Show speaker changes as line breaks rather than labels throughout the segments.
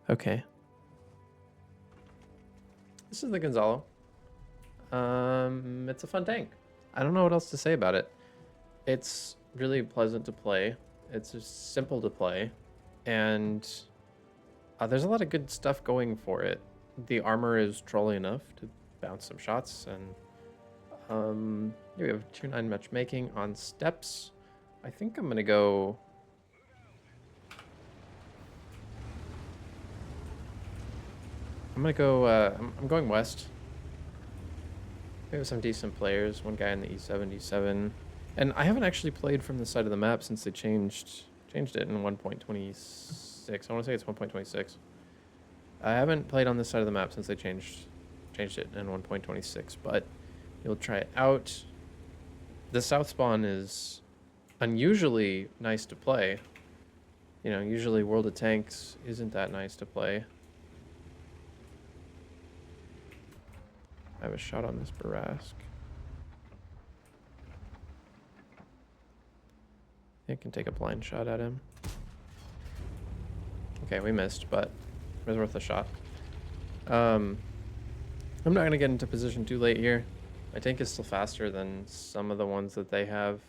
Okay. This is the Gonzalo. It's a fun tank. I don't know what else to say about it. It's really pleasant to play. It's just simple to play. And there's a lot of good stuff going for it. The armor is trolly enough to bounce some shots. And here we have 2-9 matchmaking on steps. I think I'm going to go... I'm going west. We have some decent players. One guy in the E77. And I haven't actually played from the side of the map since they changed it in 1.26. I want to say it's 1.26. I haven't played on this side of the map since they changed it in 1.26, but you'll try it out. The south spawn is unusually nice to play. You know, usually World of Tanks isn't that nice to play. I have a shot on this Barask. I can take a blind shot at him. Okay, we missed, but it was worth a shot. I'm not going to get into position too late here. My tank is still faster than some of the ones that they have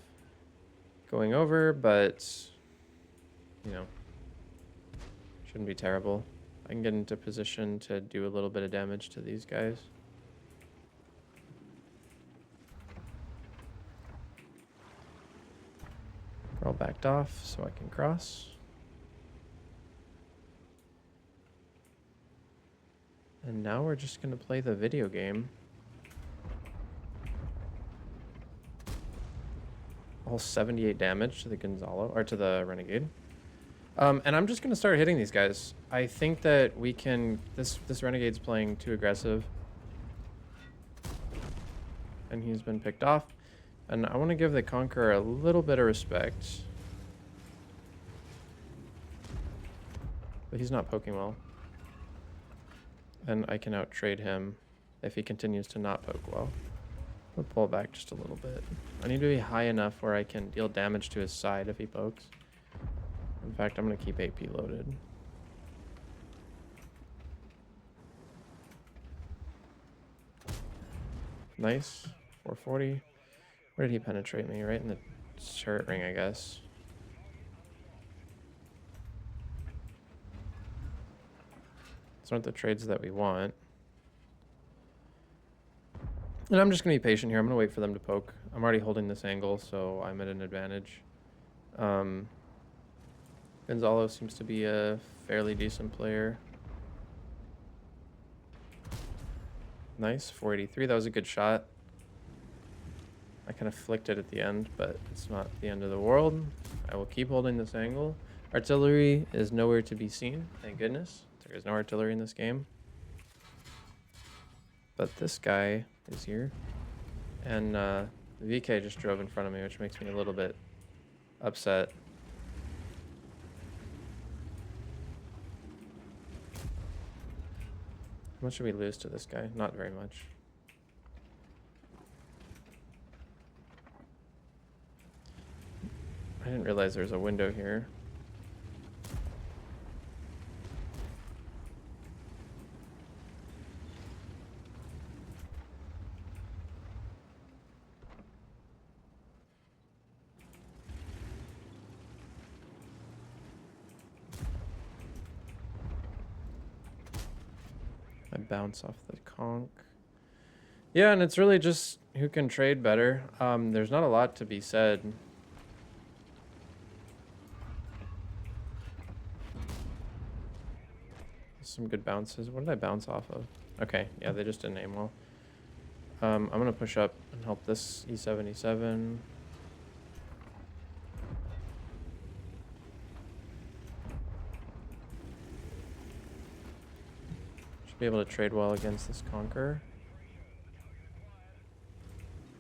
going over, but, you know, shouldn't be terrible. I can get into position to do a little bit of damage to these guys. We're all backed off so I can cross. And now we're just going to play the video game. All 78 damage to the Gonzalo, or to the Renegade. And I'm just going to start hitting these guys. I think that we can... This Renegade's playing too aggressive. And he's been picked off. And I want to give the Conqueror a little bit of respect. But he's not poking well. And I can out-trade him if he continues to not poke well. I'll pull back just a little bit. I need to be high enough where I can deal damage to his side if he pokes. In fact, I'm going to keep AP loaded. Nice. 440. Where did he penetrate me? Right in the turret ring, I guess. These aren't the trades that we want. And I'm just going to be patient here. I'm going to wait for them to poke. I'm already holding this angle, so I'm at an advantage. Gonzalo seems to be a fairly decent player. Nice, 483. That was a good shot. I kind of flicked it at the end, but it's not the end of the world. I will keep holding this angle. Artillery is nowhere to be seen, thank goodness. There is no artillery in this game. But this guy is here. And the VK just drove in front of me, which makes me a little bit upset. How much should we lose to this guy? Not very much. I didn't realize there was a window here. I bounce off the conch. Yeah, and it's really just who can trade better. There's not a lot to be said. Some good bounces. What did I bounce off of? Okay, yeah, they just didn't aim well. I'm gonna push up and help this E77. Should be able to trade well against this Conqueror.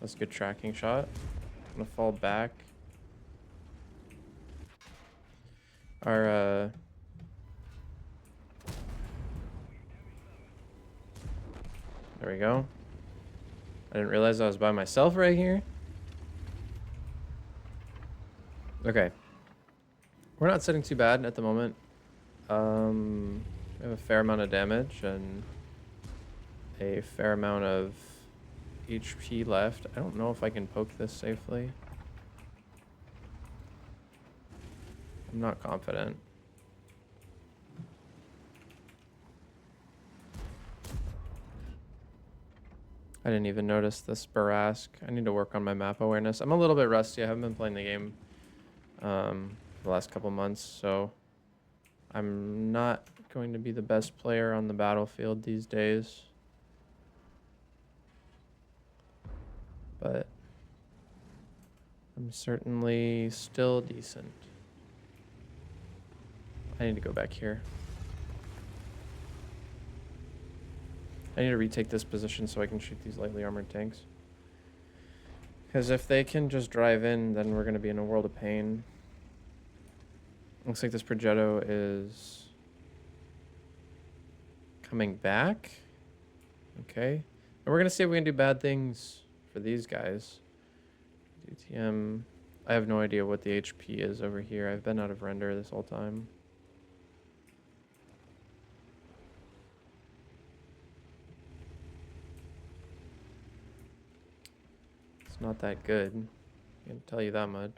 That's a good tracking shot. I'm gonna fall back. Our there we go. I didn't realize I was by myself right here. Okay. We're not sitting too bad at the moment. We have a fair amount of damage and a fair amount of HP left. I don't know if I can poke this safely. I'm not confident. I didn't even notice this Barask. I need to work on my map awareness. I'm a little bit rusty. I haven't been playing the game for the last couple months, so I'm not going to be the best player on the battlefield these days. But I'm certainly still decent. I need to go back here. I need to retake this position so I can shoot these lightly armored tanks. Because if they can just drive in, then we're going to be in a world of pain. Looks like this Progetto is coming back. Okay. And we're going to see if we can do bad things for these guys. DTM. I have no idea what the HP is over here. I've been out of render this whole time. Not that good. I can tell you that much.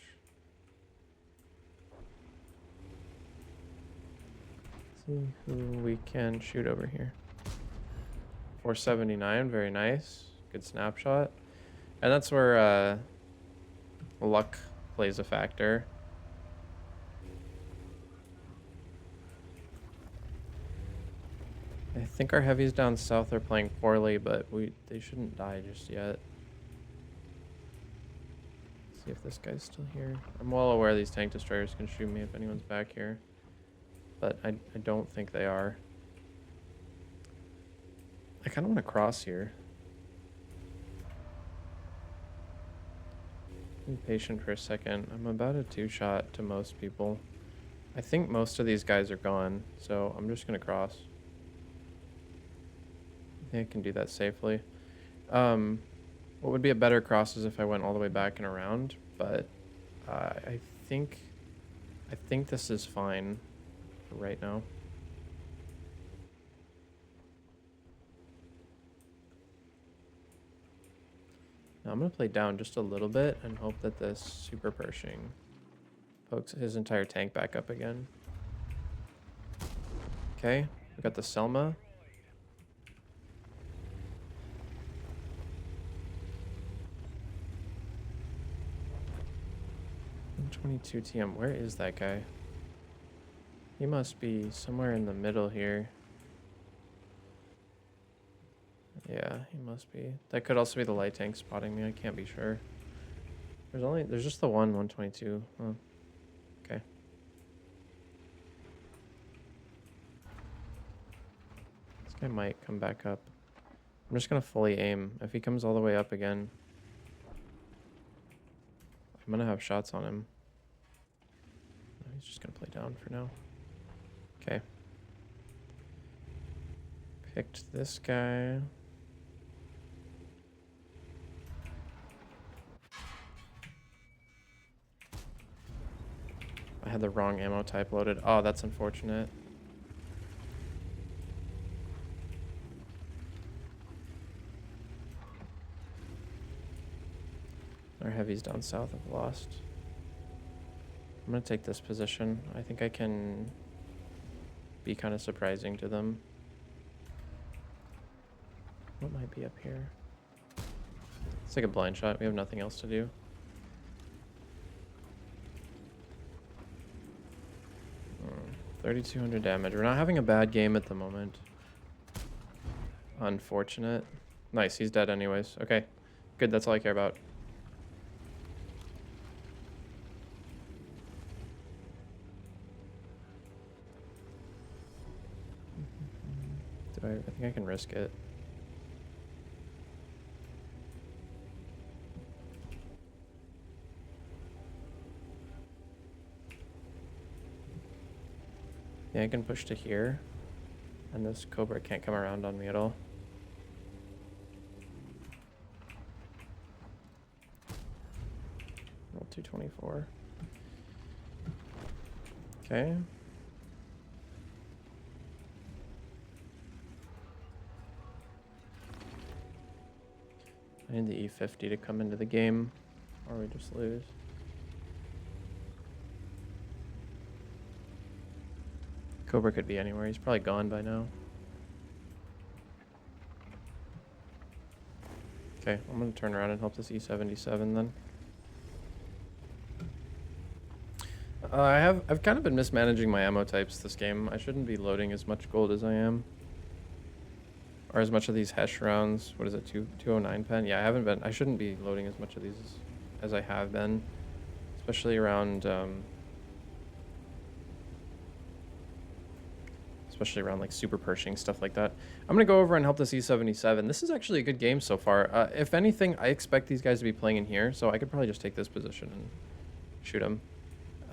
Let's see who we can shoot over here. 479, very nice. Good snapshot. And that's where luck plays a factor. I think our heavies down south are playing poorly, but they shouldn't die just yet. See if this guy's still here. I'm well aware these tank destroyers can shoot me if anyone's back here, but I don't think they are. I kind of want to cross here. Be patient for a second. I'm about a 2-shot to most people. I think most of these guys are gone, so I'm just going to cross. I think I can do that safely. What would be a better cross is if I went all the way back and around, but I think this is fine for right now. Now I'm going to play down just a little bit and hope that this Super Pershing pokes his entire tank back up again. Okay, we got the Selma. 22 TM. Where is that guy? He must be somewhere in the middle here. Yeah, he must be. That could also be the light tank spotting me. I can't be sure. There's just the one 122. Oh, okay. This guy might come back up. I'm just gonna fully aim. If he comes all the way up again, I'm gonna have shots on him. He's just gonna play down for now. Okay. Picked this guy. I had the wrong ammo type loaded. Oh, that's unfortunate. Our heavies down south have lost. I'm going to take this position. I think I can be kind of surprising to them. What might be up here? Let's take a blind shot. We have nothing else to do. Hmm, 3,200 damage. We're not having a bad game at the moment. Unfortunate. Nice, he's dead anyways. Okay, good. That's all I care about. I think I can risk it. Yeah, I can push to here. And this Cobra can't come around on me at all. Roll 224. Okay. I need the E50 to come into the game, or we just lose. Cobra could be anywhere. He's probably gone by now. Okay, I'm gonna turn around and help this E77 then. I've kind of been mismanaging my ammo types this game. I shouldn't be loading as much gold as I am. Or as much of these Hesh rounds. What is it, 209 pen? Yeah, I shouldn't be loading as much of these as I have been. Especially around, like super Pershing, stuff like that. I'm gonna go over and help this E77. This is actually a good game so far. If anything, I expect these guys to be playing in here, so I could probably just take this position and shoot them.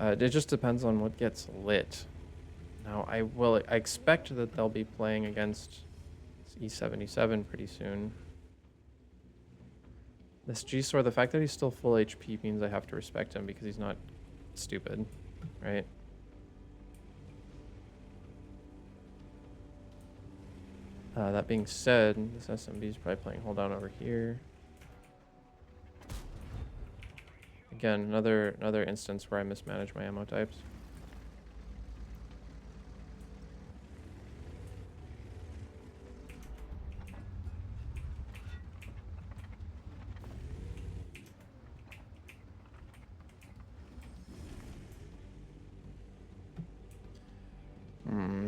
It just depends on what gets lit. Now, I expect that they'll be playing against E77 pretty soon. This G-Sor, the fact that he's still full HP means I have to respect him because he's not stupid, right? That being said, this SMB is probably playing hold on over here. Again, another instance where I mismanage my ammo types.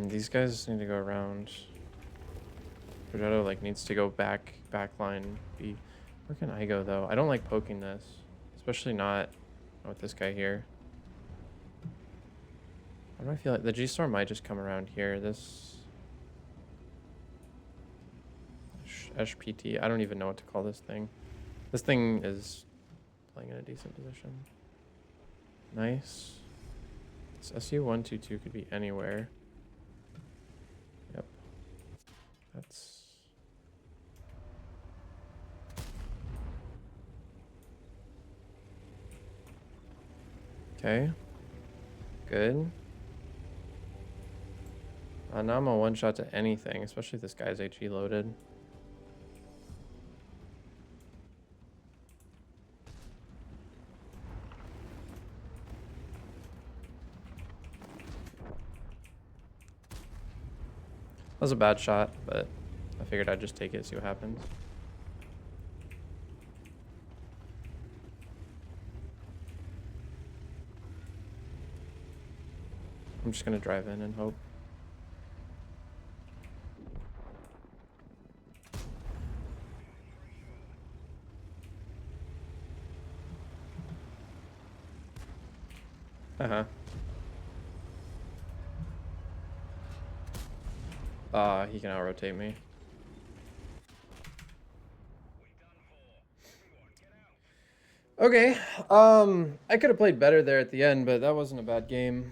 These guys need to go around. Progetto like needs to go backline B. Where can I go though? I don't like poking this, especially not with this guy here. Why do I feel like the G-Storm might just come around here? This SPT, I don't even know what to call this thing. This thing is playing in a decent position. Nice. This SU-122 could be anywhere. Yep. That's... Okay. Good. Now I'm a one-shot to anything, especially if this guy's HE loaded. That was a bad shot, but I figured I'd just take it, see what happens. I'm just gonna drive in and hope. He can out-rotate me. Okay, I could have played better there at the end, but that wasn't a bad game.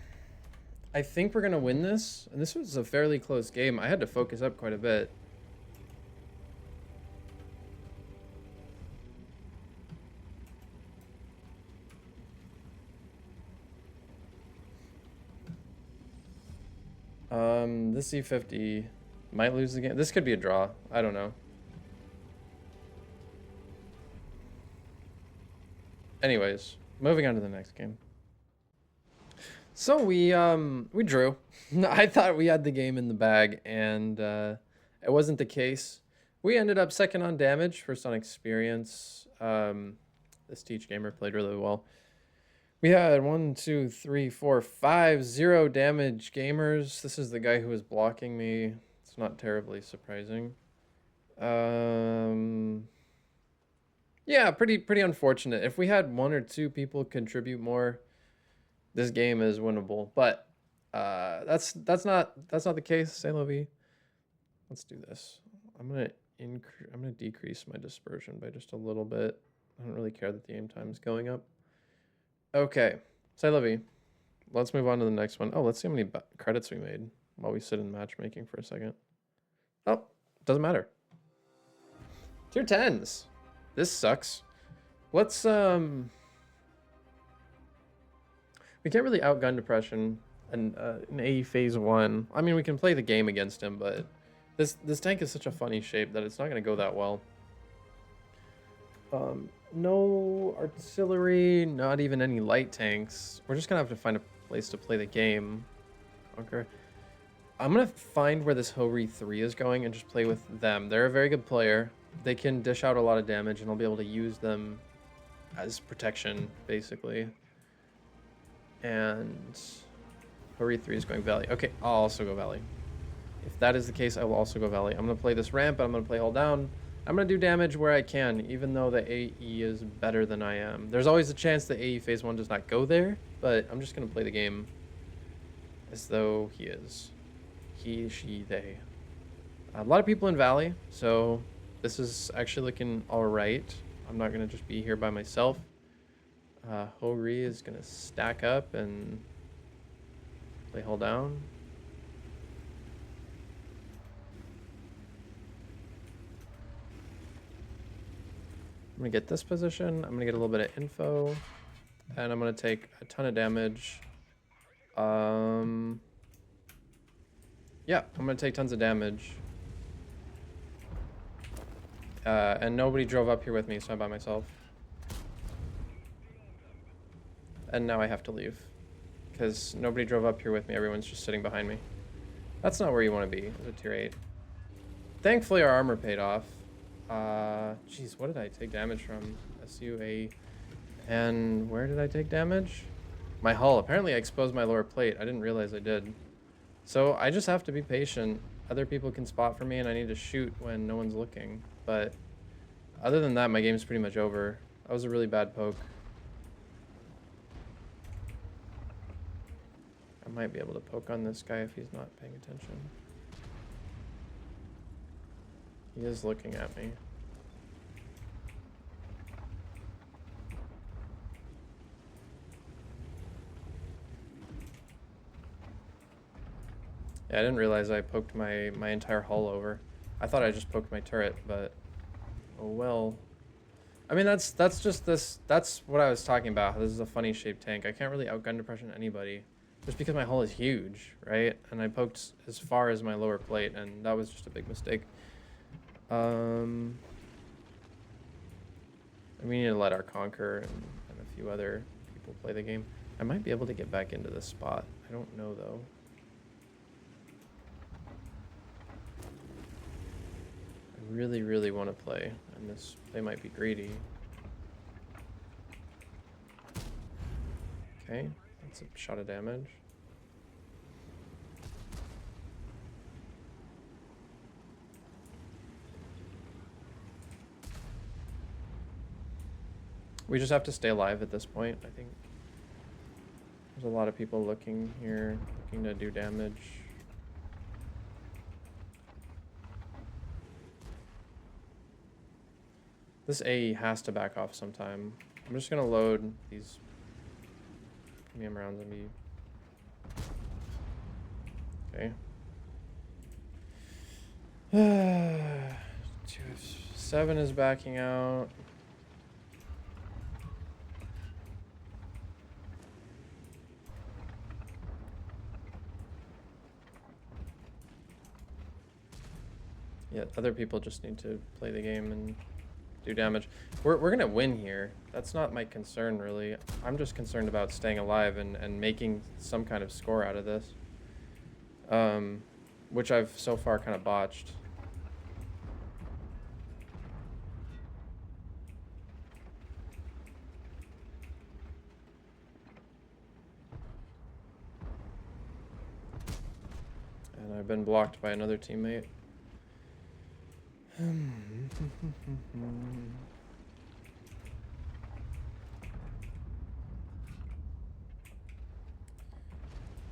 I think we're gonna win this, and this was a fairly close game. I had to focus up quite a bit. This E50 might lose the game. This could be a draw. I don't know. Anyways, moving on to the next game. So we drew. I thought we had the game in the bag, and it wasn't the case. We ended up second on damage, first on experience. This Teach gamer played really well. We had 1, 2, 3, 4, 5, 0 damage gamers. This is the guy who was blocking me. It's not terribly surprising. Yeah, pretty unfortunate. If we had 1 or 2 people contribute more, this game is winnable. But that's not the case. Say Lovey. Let's do this. I'm gonna decrease my dispersion by just a little bit. I don't really care that the aim time is going up. Okay, Say Lovey. Let's move on to the next one. Oh, let's see how many credits we made while we sit in matchmaking for a second. Oh, doesn't matter. Tier 10s. This sucks. Let's we can't really outgun depression and in AE phase 1. I mean, we can play the game against him, but this tank is such a funny shape that it's not going to go that well. No artillery, not even any light tanks. We're just gonna have to find a place to play the game. Okay. I'm gonna find where this Hori 3 is going and just play with them. They're a very good player. They can dish out a lot of damage and I'll be able to use them as protection, basically. And Hori 3 is going Valley. Okay, I'll also go Valley. If that is the case, I will also go Valley. I'm gonna play this ramp, but I'm gonna play hold down. I'm gonna do damage where I can, even though the AE is better than I am. There's always a chance that AE phase 1 does not go there, but I'm just gonna play the game as though he is. He, she, they. A lot of people in Valley, so this is actually looking alright. I'm not gonna just be here by myself. Hori is gonna stack up and play hold down. I'm gonna get this position. I'm gonna get a little bit of info, and I'm gonna take a ton of damage. Yeah, I'm gonna take tons of damage. And nobody drove up here with me, so I'm by myself. And now I have to leave, because nobody drove up here with me. Everyone's just sitting behind me. That's not where you want to be as a tier 8. Thankfully, our armor paid off. Jeez, what did I take damage from? SUA. And where did I take damage? My hull. Apparently, I exposed my lower plate. I didn't realize I did. So I just have to be patient. Other people can spot for me, and I need to shoot when no one's looking. But other than that, my game's pretty much over. That was a really bad poke. I might be able to poke on this guy if he's not paying attention. He is looking at me. Yeah, I didn't realize I poked my entire hull over. I thought I just poked my turret, but oh well. I mean, that's what I was talking about. This is a funny shaped tank. I can't really outgun depression anybody just because my hull is huge, right? And I poked as far as my lower plate, and that was just a big mistake. And we need to let our Conquer and a few other people play the game. I might be able to get back into this spot. I don't know, though. I really, really want to play, and this they might be greedy. Okay, that's a shot of damage. We just have to stay alive at this point, I think. There's a lot of people looking here, looking to do damage. This AE has to back off sometime. I'm just gonna load these premium rounds and be... Okay. 2F7 is backing out. Yeah, other people just need to play the game and do damage. We're gonna win here. That's not my concern, really. I'm just concerned about staying alive and making some kind of score out of this. Which I've so far kind of botched. And I've been blocked by another teammate.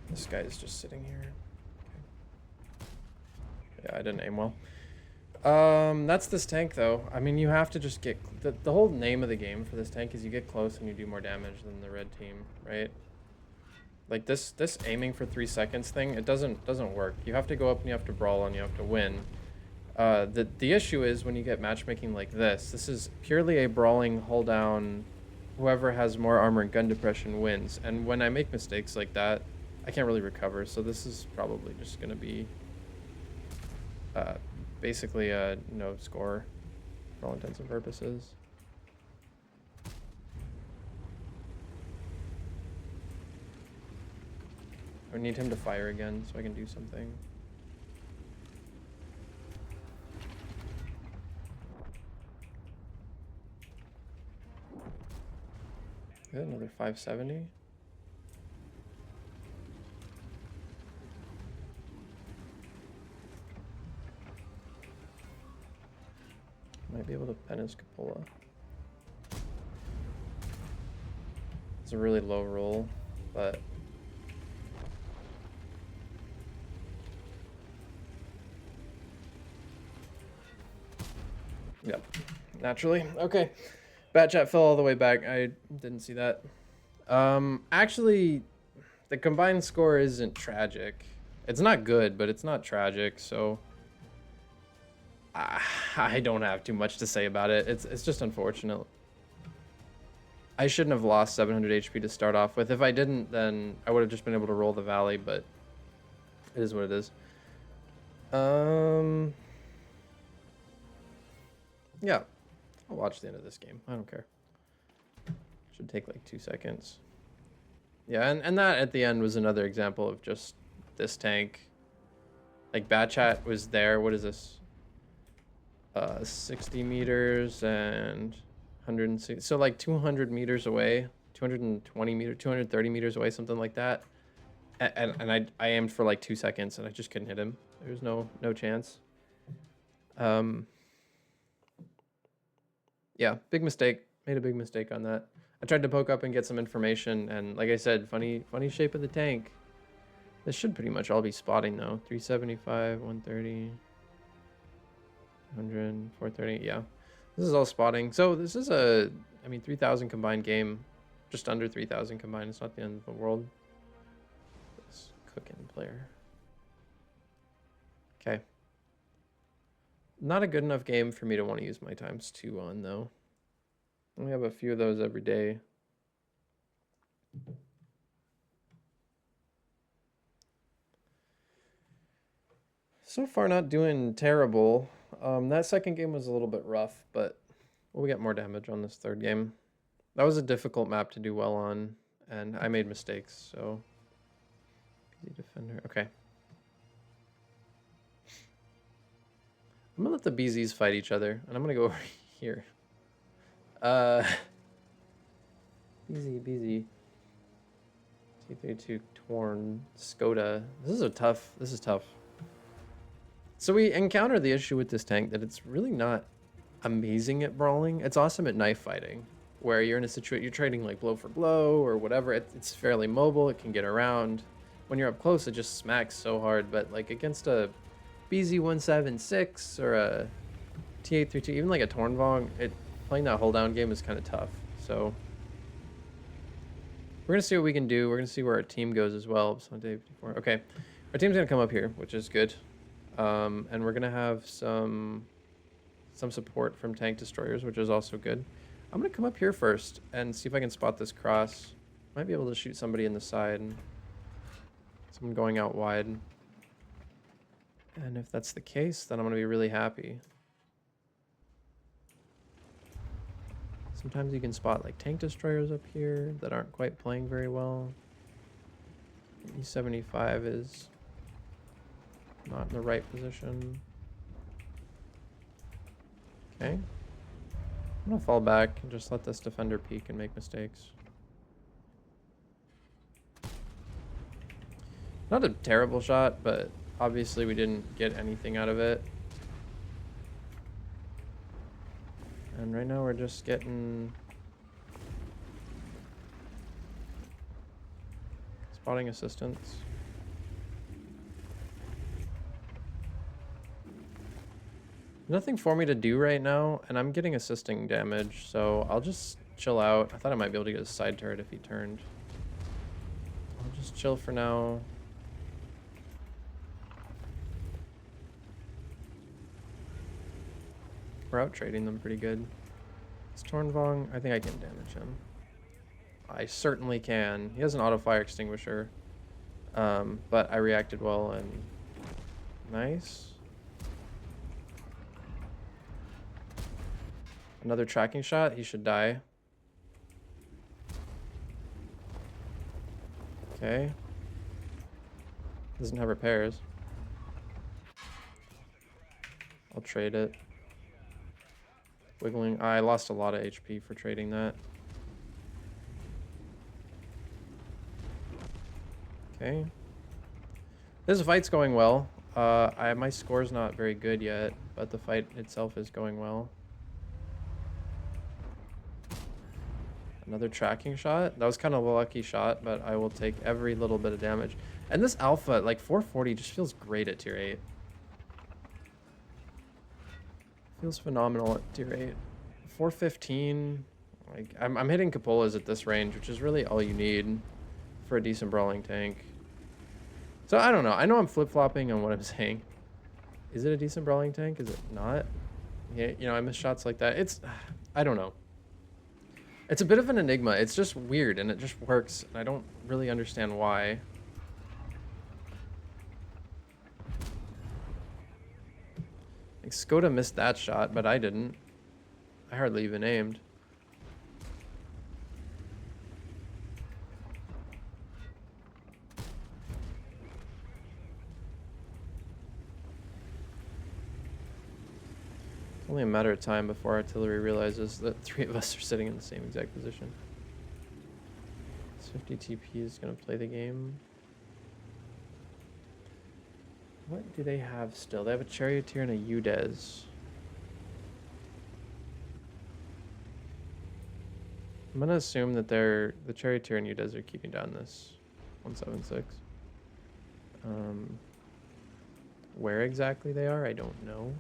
This guy is just sitting here. Okay. Yeah, I didn't aim well. That's this tank, though. I mean, you have to just get... The whole name of the game for this tank is you get close and you do more damage than the red team, right? Like, this aiming for 3 seconds thing, it doesn't work. You have to go up and you have to brawl and you have to win. The issue is when you get matchmaking like this is purely a brawling, hold down, whoever has more armor and gun depression wins. And when I make mistakes like that, I can't really recover. So this is probably just going to be basically a no score for all intents and purposes. I need him to fire again so I can do something. Good, another 570. Might be able to pen his cupola. It's a really low roll, but yep, naturally. Okay, bat chat fell all the way back. I didn't see that. Actually, the combined score isn't tragic. It's not good, but it's not tragic. So I don't have too much to say about it. It's just unfortunate. I shouldn't have lost 700 HP to start off with. If I didn't, then I would have just been able to roll the valley, but it is what it is. Yeah, I'll watch the end of this game. I don't care. Should take like 2 seconds. Yeah, and that at the end was another example of just this tank. Like, bat chat was there. What is this? 60 meters and 160. So like 200 meters away, 220 meters, 230 meters away, something like that. And I aimed for like 2 seconds and I just couldn't hit him. There was no chance. Yeah, big mistake. Made a big mistake on that. I tried to poke up and get some information, and like I said, funny shape of the tank. This should pretty much all be spotting though. 375, 130, 100, 430. Yeah, this is all spotting. So this is a, I mean, 3,000 combined game, just under 3,000 combined. It's not the end of the world. This cooking player. Okay. Not a good enough game for me to want to use my ×2 on though. We have a few of those every day. So far not doing terrible. That second game was a little bit rough, but we'll get more damage on this third game. That was a difficult map to do well on, and I made mistakes, so easy defender. Okay. I'm gonna let the BZs fight each other, and I'm gonna go over here. BZ. T32 Torn Skoda. This is tough. So we encounter the issue with this tank that it's really not amazing at brawling. It's awesome at knife fighting, where you're in a situation, you're trading like blow for blow or whatever. It's fairly mobile. It can get around. When you're up close, it just smacks so hard. But like against a BZ176 or a T832, even like a Tornvong, playing that hold down game is kind of tough. So we're gonna see what we can do. We're gonna see where our team goes as well. Okay, our team's gonna come up here, which is good. And we're gonna have some support from tank destroyers, which is also good. I'm gonna come up here first and see if I can spot this cross. Might be able to shoot somebody in the side. Someone going out wide. And if that's the case, then I'm gonna be really happy. Sometimes you can spot like tank destroyers up here that aren't quite playing very well. E75 is not in the right position. Okay. I'm gonna fall back and just let this defender peek and make mistakes. Not a terrible shot, but obviously we didn't get anything out of it. And right now we're just getting spotting assistance. Nothing for me to do right now, and I'm getting assisting damage, so I'll just chill out. I thought I might be able to get a side turret if he turned. I'll just chill for now. We're out trading them pretty good. It's Tornvong. I think I can damage him. I certainly can. He has an auto fire extinguisher, but I reacted well and nice. Another tracking shot. He should die. Okay. Doesn't have repairs. I'll trade it. Wiggling. I lost a lot of HP for trading that. Okay. This fight's going well. My score's not very good yet, but the fight itself is going well. Another tracking shot. That was kind of a lucky shot, but I will take every little bit of damage. And this alpha, like 440, just feels great at tier 8. Feels phenomenal at tier 8. 415. Like I'm hitting cupolas at this range, which is really all you need for a decent brawling tank. So I don't know. I know I'm flip-flopping on what I'm saying. Is it a decent brawling tank? Is it not? Yeah, you know, I miss shots like that. It's, I don't know. It's a bit of an enigma. It's just weird, and it just works. And I don't really understand why. Like, Skoda missed that shot, but I didn't. I hardly even aimed. It's only a matter of time before artillery realizes that 3 of us are sitting in the same exact position. This 50 TP is going to play the game. What do they have still? They have a charioteer and a UDES. I'm going to assume that the charioteer and UDES are keeping down this 176. Where exactly they are, I don't know.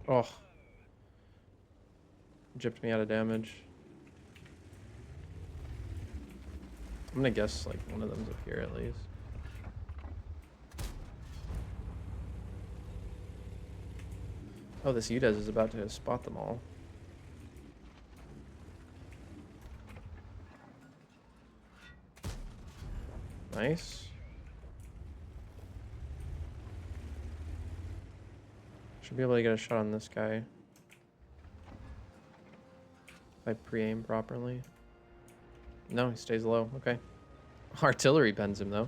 Oh. Gypped me out of damage. I'm gonna guess like one of them's up here at least. Oh, this UDES is about to spot them all. Nice. Should be able to get a shot on this guy. If I pre-aim properly. No, he stays low. Okay. Artillery bends him though.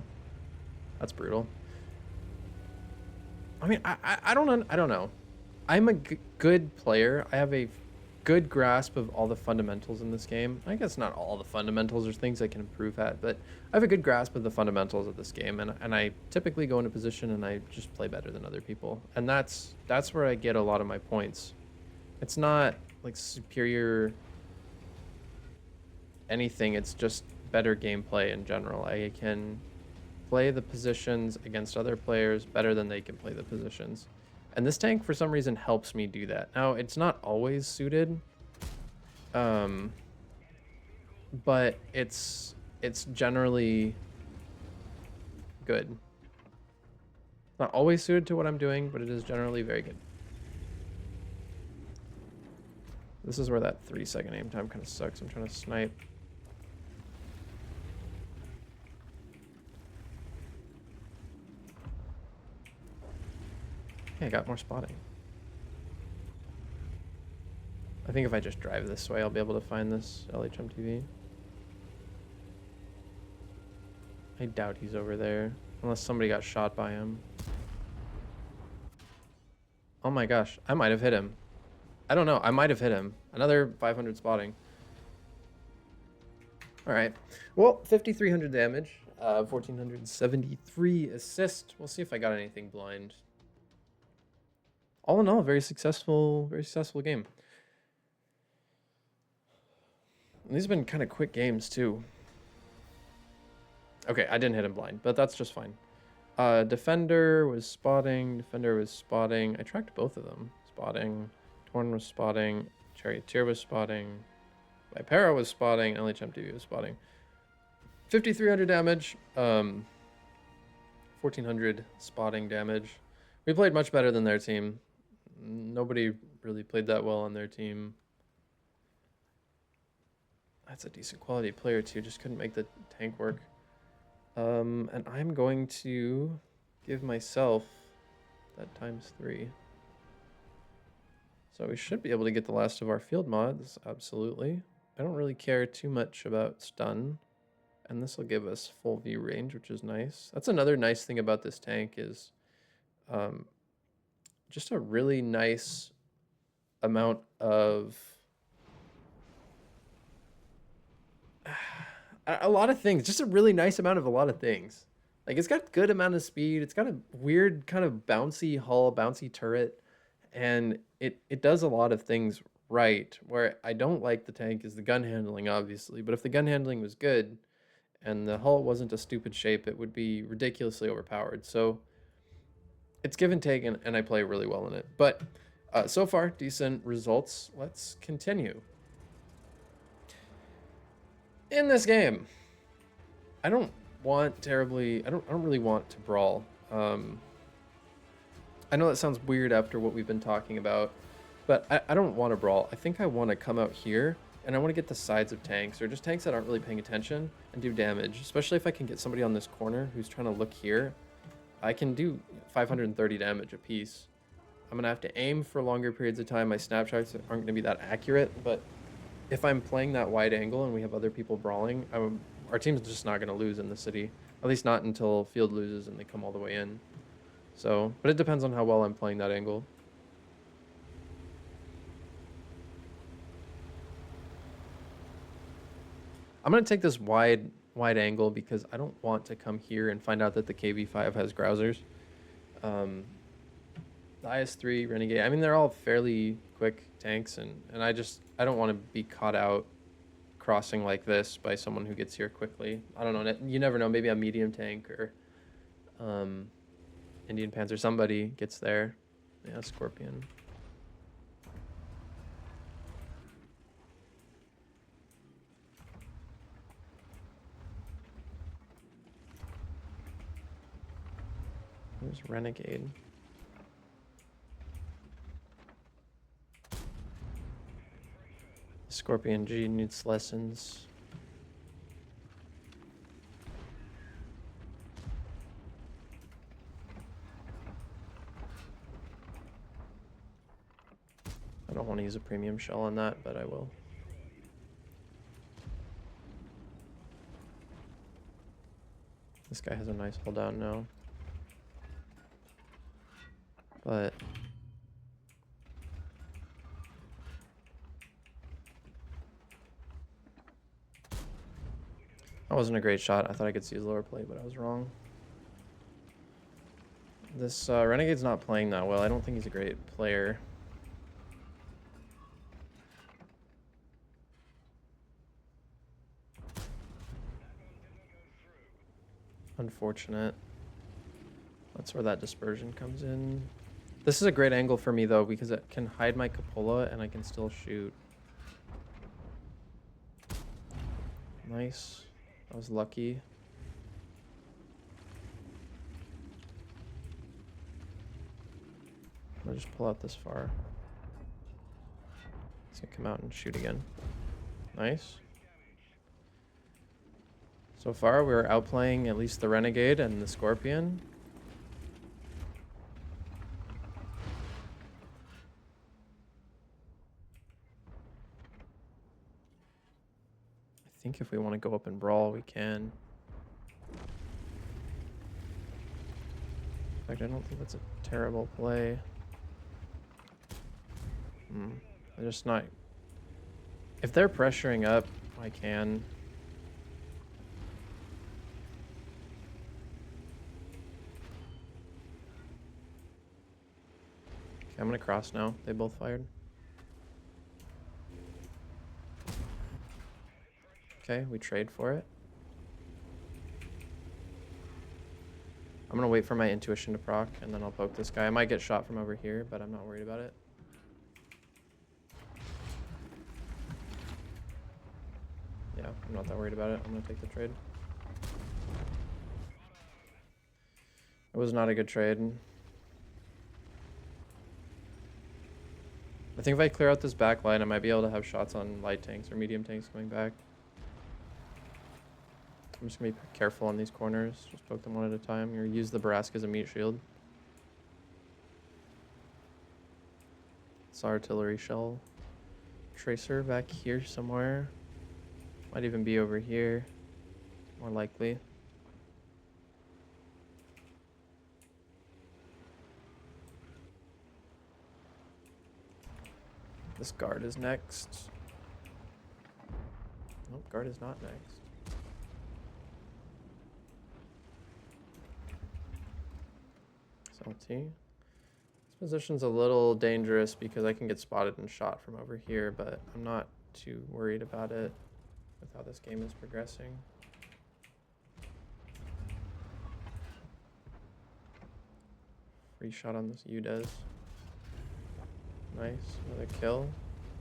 That's brutal. I mean, I don't know. I'm a good player. I have a good grasp of all the fundamentals in this game. I guess not all the fundamentals. There's things I can improve at, but I have a good grasp of the fundamentals of this game, and I typically go into position and I just play better than other people, and that's where I get a lot of my points. It's not like superior anything. It's just better gameplay in general. I can play the positions against other players better than they can play the positions. And this tank, for some reason, helps me do that. Now, it's not always suited, but it's generally good. Not always suited to what I'm doing, but it is generally very good. This is where that 3-second aim time kind of sucks. I'm trying to snipe. Okay, I got more spotting. I think if I just drive this way, I'll be able to find this LHMTV. I doubt he's over there, unless somebody got shot by him. Oh my gosh, I might have hit him. I don't know, I might have hit him. Another 500 spotting. All right, well, 5,300 damage, 1,473 assist. We'll see if I got anything blind. All in all, very successful game. And these have been kind of quick games too. Okay, I didn't hit him blind, but that's just fine. Defender was spotting. I tracked both of them. Spotting. Torn was spotting. Charioteer was spotting. Vipera was spotting. LHMTV was spotting. 5,300 damage. 1,400 spotting damage. We played much better than their team. Nobody really played that well on their team. That's a decent quality player too. Just couldn't make the tank work. And I'm going to give myself that ×3. So we should be able to get the last of our field mods. Absolutely. I don't really care too much about stun. And this will give us full view range, which is nice. That's another nice thing about this tank is um, just a really nice amount of a lot of things. Just a really nice amount of a lot of things. Like it's got good amount of speed. It's got a weird kind of bouncy hull, bouncy turret, and it does a lot of things right. Where I don't like the tank is the gun handling, obviously. But if the gun handling was good and the hull wasn't a stupid shape, it would be ridiculously overpowered. So it's give and take, and I play really well in it. But so far, decent results. Let's continue. In this game, I don't want terribly. I don't really want to brawl. I know that sounds weird after what we've been talking about, but I don't want to brawl. I think I want to come out here and I want to get the sides of tanks or just tanks that aren't really paying attention and do damage. Especially if I can get somebody on this corner who's trying to look here. I can do 530 damage a piece. I'm gonna have to aim for longer periods of time. My snapshots aren't gonna be that accurate, but if I'm playing that wide angle and we have other people brawling, our team's just not gonna lose in the city. At least not until field loses and they come all the way in. So, but it depends on how well I'm playing that angle. I'm gonna take this wide angle because I don't want to come here and find out that the KV5 has grousers. The IS-3 Renegade, I mean, they're all fairly quick tanks, and I don't want to be caught out crossing like this by someone who gets here quickly. I don't know, you never know, maybe a medium tank or Indian Panzer, somebody gets there. Yeah, Scorpion. Where's Renegade? Scorpion G needs lessons. I don't want to use a premium shell on that, but I will. This guy has a nice hold down now. But that wasn't a great shot. I thought I could see his lower plate, but I was wrong. This Renegade's not playing that well. I don't think he's a great player. Unfortunate. That's where that dispersion comes in. This is a great angle for me, though, because it can hide my cupola and I can still shoot. Nice. I was lucky. I'm gonna just pull out this far. He's gonna come out and shoot again. Nice. So far, we're outplaying at least the Renegade and the Scorpion. I think if we want to go up and brawl, we can. In fact, I don't think that's a terrible play. I'm just not... If they're pressuring up, I can. Okay, I'm gonna cross now. They both fired. Okay, we trade for it. I'm gonna wait for my intuition to proc, and then I'll poke this guy. I might get shot from over here, but I'm not worried about it. Yeah, I'm not that worried about it. I'm gonna take the trade. It was not a good trade. I think if I clear out this back line, I might be able to have shots on light tanks or medium tanks coming back. I'm just gonna be careful on these corners. Just poke them one at a time, or use the Barask as a meat shield. It's artillery shell. Tracer back here somewhere. Might even be over here, more likely. This guard is next. Nope, guard is not next. SLT. This position's a little dangerous because I can get spotted and shot from over here, but I'm not too worried about it with how this game is progressing. Free shot on this UDES. Nice, another kill.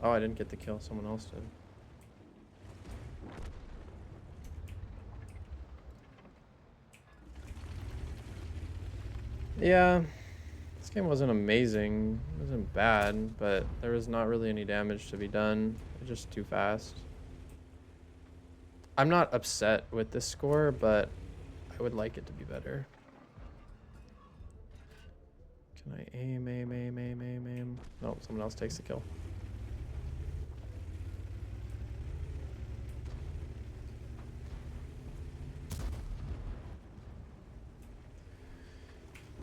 Oh, I didn't get the kill, someone else did. Yeah, this game wasn't amazing. It wasn't bad, but there was not really any damage to be done. It was just too fast. I'm not upset with this score, but I would like it to be better. Can I aim? No, someone else takes the kill.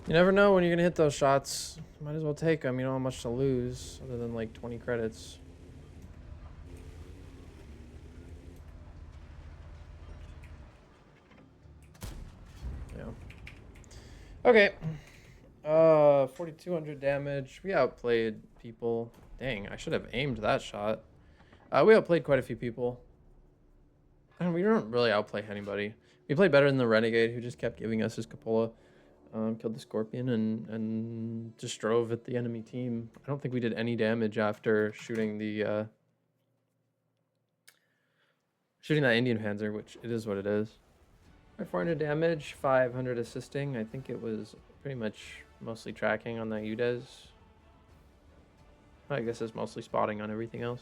You never know when you're gonna hit those shots. Might as well take them. You don't have much to lose other than like 20 credits. Yeah. Okay. 4,200 damage. We outplayed people. Dang, I should have aimed that shot. We outplayed quite a few people. And we don't really outplay anybody. We played better than the Renegade, who just kept giving us his cupola. Killed the Scorpion and just drove at the enemy team. I don't think we did any damage after shooting the shooting that Indian Panzer, which it is what it is. 400 damage, 500 assisting. I think it was pretty much mostly tracking on that UDES. I guess it's mostly spotting on everything else.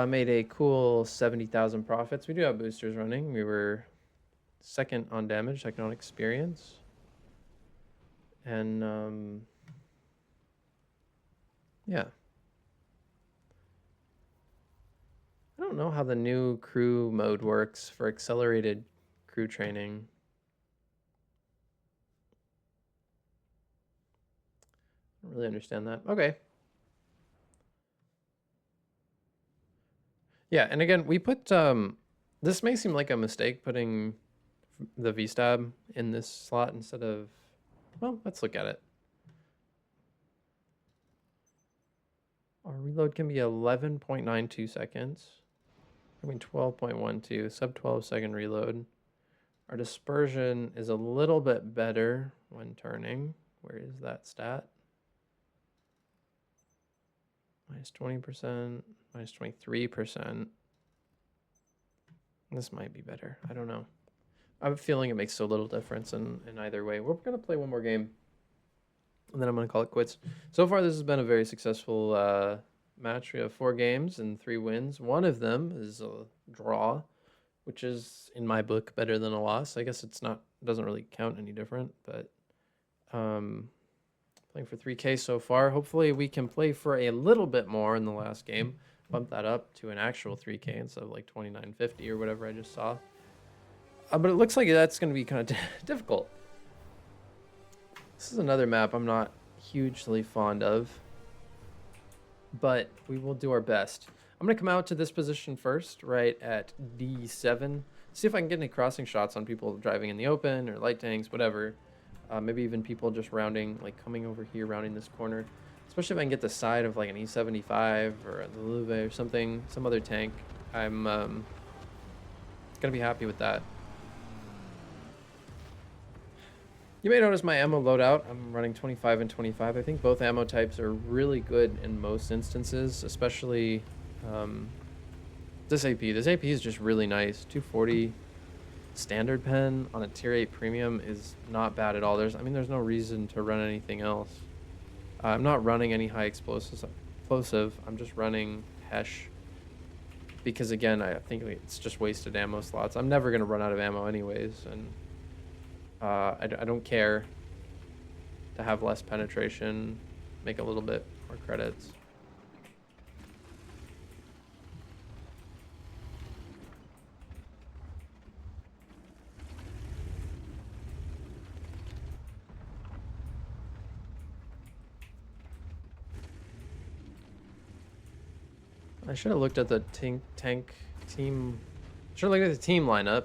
Made a cool 70,000 profits. We do have boosters running. We were second on damage, second on experience. And yeah. I don't know how the new crew mode works for accelerated crew training. I don't really understand that. Okay. Yeah, and again, we put this may seem like a mistake putting the V-stab in this slot instead of, well, let's look at it. Our reload can be 11.92 seconds. I mean 12.12, sub 12 second reload. Our dispersion is a little bit better when turning. Where is that stat? Minus 20%, minus 23%. This might be better. I don't know. I have a feeling it makes so little difference in either way. We're going to play one more game, and then I'm going to call it quits. So far, this has been a very successful match. We have 4 games and 3 wins. One of them is a draw, which is, in my book, better than a loss. I guess it doesn't really count any different, but playing for 3K so far. Hopefully, we can play for a little bit more in the last game. Bump that up to an actual 3K instead of like 29.50 or whatever I just saw. But it looks like that's going to be kind of difficult. This is another map I'm not hugely fond of, but we will do our best. I'm going to come out to this position first, right at D7. See if I can get any crossing shots on people driving in the open or light tanks, whatever. Maybe even people just rounding, like coming over here, rounding this corner. Especially if I can get the side of like an E75 or a Luve or something, some other tank. I'm going to be happy with that. You may notice my ammo loadout. I'm running 25 and 25. I think both ammo types are really good in most instances, especially this AP. This AP is just really nice. 240 standard pen on a tier 8 premium is not bad at all. There's no reason to run anything else. I'm not running any high explosive. I'm just running Hesh because, again, I think it's just wasted ammo slots. I'm never going to run out of ammo anyways, and I don't care to have less penetration, make a little bit more credits. I should have looked at the tank team. Should have looked at the team lineup.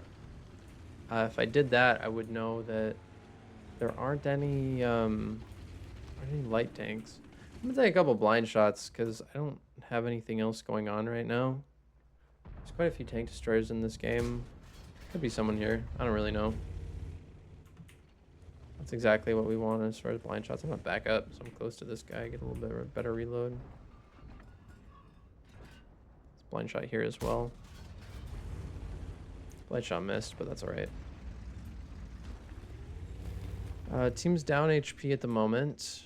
If I did that, I would know that there aren't any light tanks. I'm gonna take a couple blind shots because I don't have anything else going on right now. There's quite a few tank destroyers in this game. Could be someone here. I don't really know. That's exactly what we want as far as blind shots. I'm gonna back up so I'm close to this guy. Get a little bit of a better reload. It's blind shot here as well. Blind shot missed, but that's alright. Team's down HP at the moment.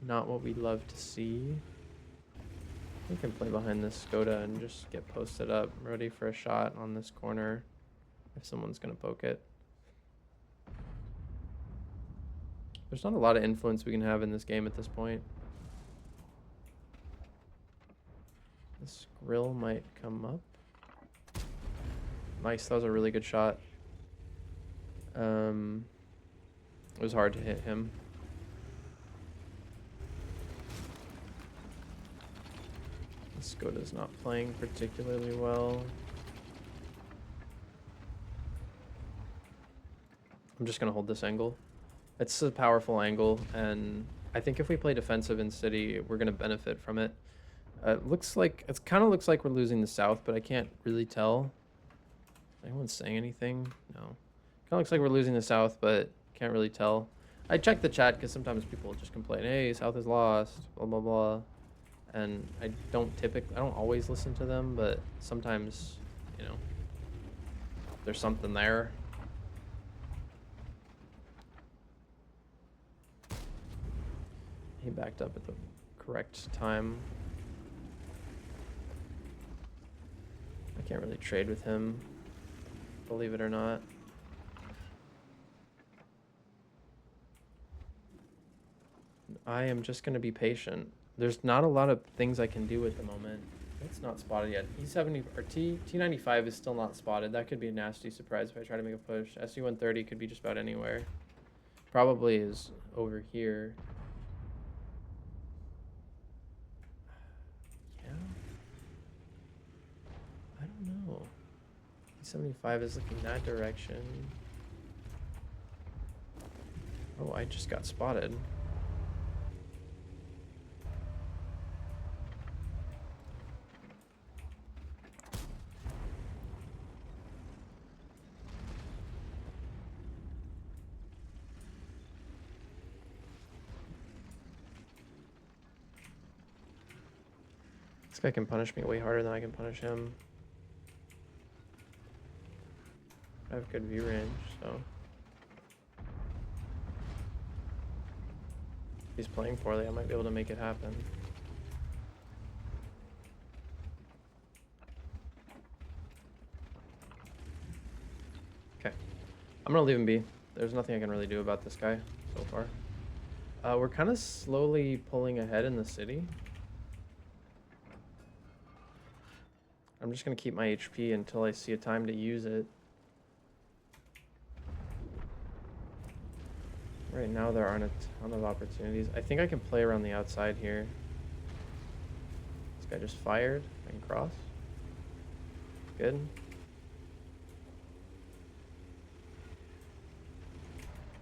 Not what we'd love to see. We can play behind this Skoda and just get posted up, ready for a shot on this corner if someone's gonna poke it. There's not a lot of influence we can have in this game at this point. This grill might come up. Nice, that was a really good shot. It was hard to hit him. Skoda's not playing particularly well. I'm just gonna hold this angle. It's a powerful angle, and I think if we play defensive in city, we're gonna benefit from it. It kind of looks like we're losing the south, but I can't really tell. Is anyone saying anything? No. Kind of looks like we're losing the south, but can't really tell. I check the chat because sometimes people just complain, "Hey, south is lost," blah blah blah. And I don't always listen to them, but sometimes, you know, there's something there. He backed up at the correct time. I can't really trade with him, believe it or not. I am just going to be patient. There's not a lot of things I can do at the moment. It's not spotted yet. E70 or T95 is still not spotted. That could be a nasty surprise if I try to make a push. SU-130 could be just about anywhere. Probably is over here. Yeah. I don't know. E75 is looking that direction. Oh, I just got spotted. This guy can punish me way harder than I can punish him. I have good view range, so. If he's playing poorly, I might be able to make it happen. Okay. I'm gonna leave him be. There's nothing I can really do about this guy so far. We're kind of slowly pulling ahead in the city. I'm just going to keep my HP until I see a time to use it. Right now there aren't a ton of opportunities. I think I can play around the outside here. This guy just fired. I can cross. Good.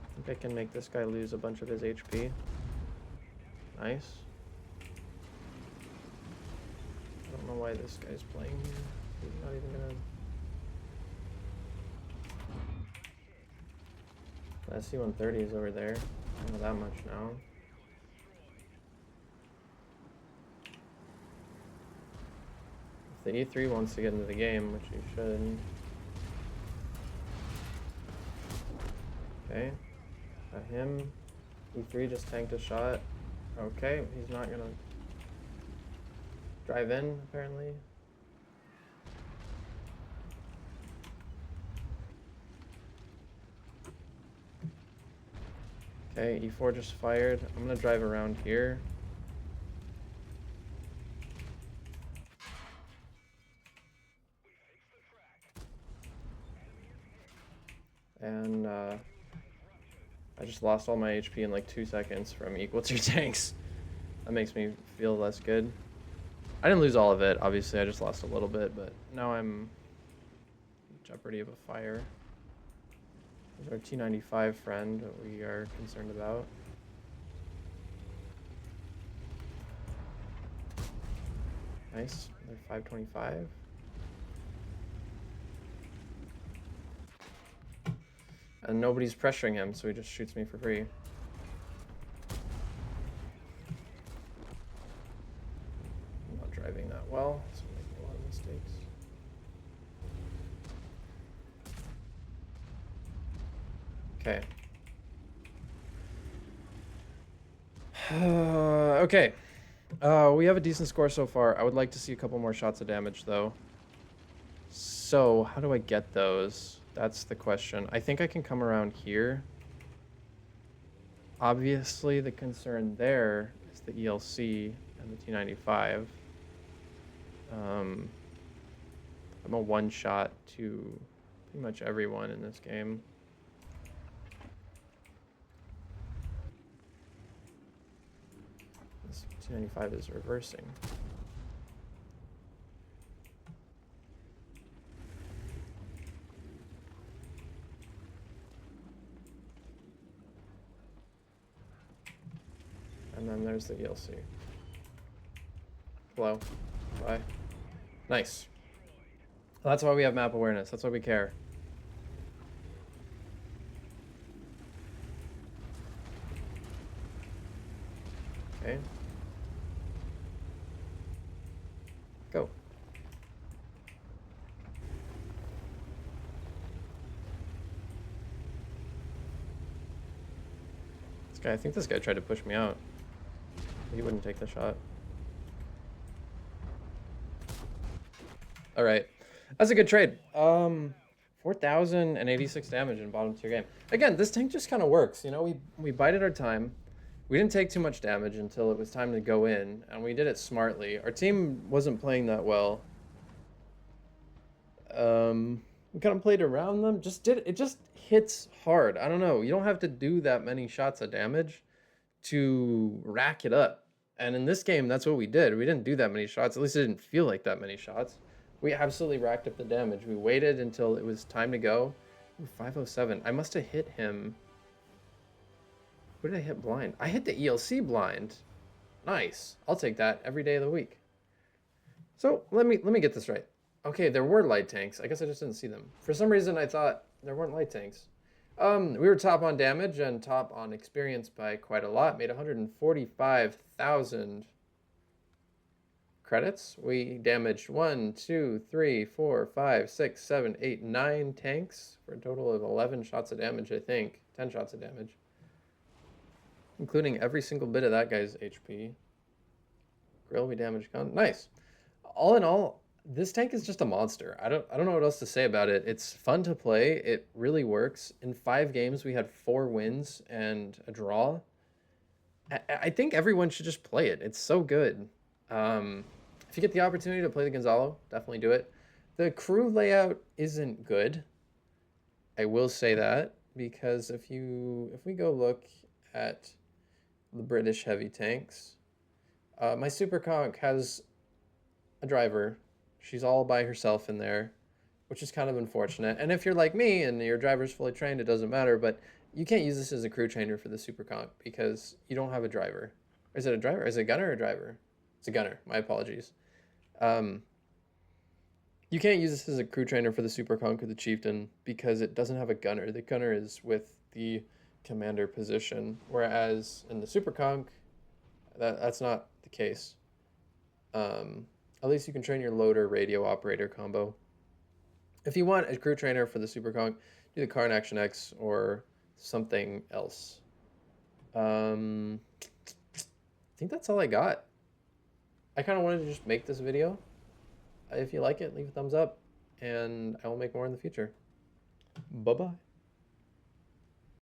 I think I can make this guy lose a bunch of his HP. Nice. I don't know why this guy's playing here. He's not even gonna... The SC-130 is over there. I don't know that much now. If the E3 wants to get into the game, which he should. Okay. Got him. E3 just tanked a shot. Okay, he's not gonna drive in, apparently. Okay, E4 just fired. I'm gonna drive around here. And I just lost all my HP in like 2 seconds from equal 2 tanks. That makes me feel less good. I didn't lose all of it, obviously. I just lost a little bit, but now I'm in jeopardy of a fire. There's our T95 friend that we are concerned about. Nice. Another 525. And nobody's pressuring him, so he just shoots me for free. I'm not driving that well, so I'm making a lot of mistakes. Okay. Okay. We have a decent score so far. I would like to see a couple more shots of damage, though. So, how do I get those? That's the question. I think I can come around here. Obviously, the concern there is the ELC and the T95. I'm a one-shot to pretty much everyone in this game. This T95 is reversing. And then there's the ELC. Hello. Bye. Nice. Well, that's why we have map awareness. That's why we care. Okay. Go. This guy, I think this guy tried to push me out. He wouldn't take the shot. All right, that's a good trade. 4,086 damage in bottom tier game. Again, this tank just kind of works. You know, we bided our time. We didn't take too much damage until it was time to go in, and we did it smartly. Our team wasn't playing that well. We kind of played around them. It just hits hard. I don't know. You don't have to do that many shots of damage to rack it up. And in this game, that's what we did. We didn't do that many shots. At least it didn't feel like that many shots. We absolutely racked up the damage. We waited until it was time to go. Ooh, 507. I must have hit him. Who did I hit blind? I hit the ELC blind. Nice. I'll take that every day of the week. So let me get this right. Okay, there were light tanks. I guess I just didn't see them. For some reason, I thought there weren't light tanks. We were top on damage and top on experience by quite a lot. Made 145,000 credits. We damaged 1, 2, 3, 4, 5, 6, 7, 8, 9 tanks for a total of 11 shots of damage, I think. 10 shots of damage. Including every single bit of that guy's HP. Grill, we damaged gun. Nice. All in all, this tank is just a monster. I don't know what else to say about it. It's fun to play. It really works. In 5 games, we had 4 wins and a draw. I think everyone should just play it. It's so good. If you get the opportunity to play the Gonsalo, definitely do it. The crew layout isn't good. I will say that, because if we go look at the British heavy tanks, my Super Conch has a driver. She's all by herself in there, which is kind of unfortunate. And if you're like me and your driver's fully trained, it doesn't matter, but you can't use this as a crew trainer for the Super Conch because you don't have a driver. Or is it a driver? Is it a gunner or a driver? It's a gunner. My apologies. You can't use this as a crew trainer for the Super Conch or the Chieftain because it doesn't have a gunner. The gunner is with the commander position, whereas in the Super Conch, that's not the case. At least you can train your loader radio operator combo. If you want a crew trainer for the Super Conch, do the Karn Action X or something else. I think that's all I got. I kind of wanted to just make this video. If you like it, leave a thumbs up, and I will make more in the future. Bye-bye.